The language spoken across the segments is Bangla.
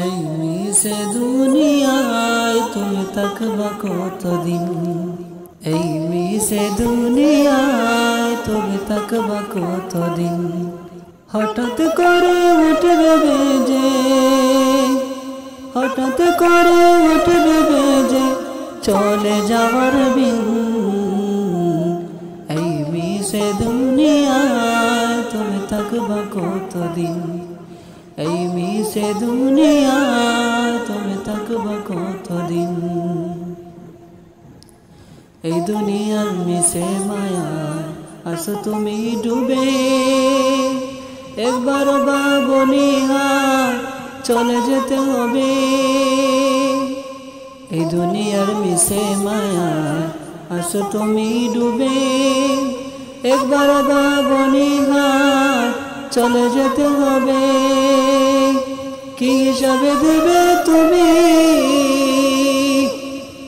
এই মিশে দুনিয়ায় তুমি থাকবা কতদিন, এই মিশে দুনিয়ায় তুমি থাকবা কতদিন। হঠাৎ করে উঠবে বেজে, হঠাৎ করে উঠবে বেজে চলে যাওয়ার বিন। এই মিশে দুনিয়ায় তুমি থাকবা কতদিন, এই মিশে দুনিয়ায় তুমি থাকবা কতদিন। এই দুনিয়ার মিশে মায়া আসো তুমি ডুবে, একবার ভাবনি চলে যেতে হবে। এই দুনিয়ার মিশে মায়া আসো তুমি ডুবে, একবার ভাবনি চলে যেতে হবে। কি হিসাবে দেবে তুমি,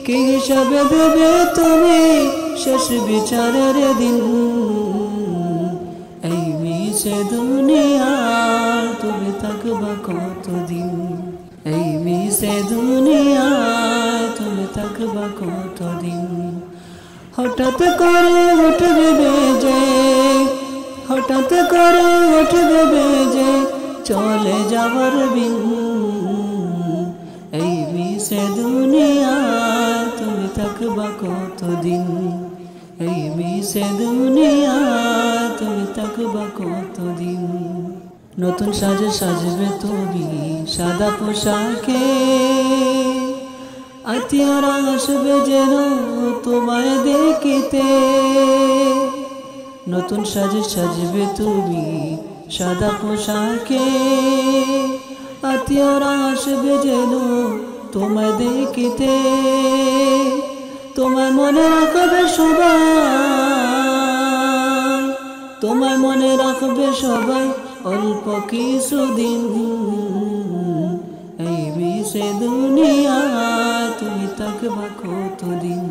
কি হিসাবে দেবে তুমি শেষ বিচারের দিন। এই মিশে দুনিয়ায় তুমি থাকবা কতদিন, এই মিশে দুনিয়ায় তুমি থাকবা কতদিন। হঠাৎ করে উঠবে বেজে, হঠাৎ করে উঠবে বেজে চলে যাবার বিন। এই মিশে দুনিয়ায় তুমি থাকবা কতদিন, এই মিশে দুনিয়ায় তুমি থাকবা কতদিন। নতুন সাজে সাজবে তুমি সাদা পোশাকে, আত্মীয়রা আসবে যেন তোমায় দেখিতে। নতুন সাজে সাজবে তুমি সাদা পোশাকে, আত্মীয়রা আসবে যেন তোমায় দেখিতে। তোমায় মনে রাখবে সবাই, তোমায় মনে রাখবে সবাই অল্প কিছুদিন। এই মিশে দুনিয়ায় তুমি থাকবা কতদিন,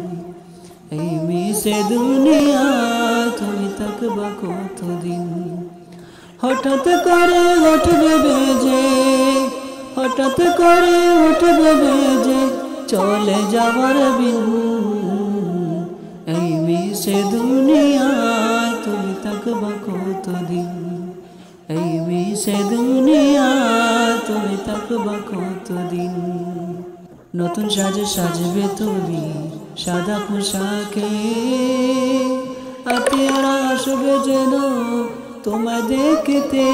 এই মিশে দুনিয়ায় তুমি থাকবা কতদিন। হঠাৎ করে উঠবে বেজে, হঠাৎ করে উঠবে বেজে চলে যাবার বিন। এই মিশে দুনিয়ায় তুমি থাকবা কতদিন, এই মিশে দুনিয়ায় তুমি থাকবা কতদিন। নতুন সাজে সাজবে তুমি সাদা পোশাকে, আত্মীয়রা আসবে যেন তোমায় দেখতে।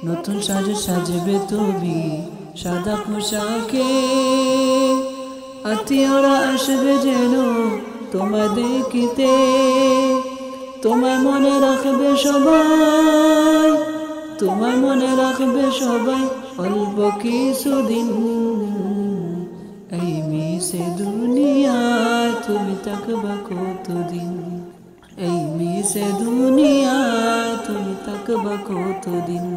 নতুন সাজে সাজবে তুমি সাদা পোশাকে, আত্মীয়রা আসবে যেন তোমায় দেখতে। তোমায় মনে রাখবে সবাই, তোমায় মনে রাখবে সবাই অল্প কিছুদিন। এই মিশে দুনিয়ায় তুমি থাকবা কতদিন, এই মিশে দুনিয়ায় তুমি থাকবা কতদিন।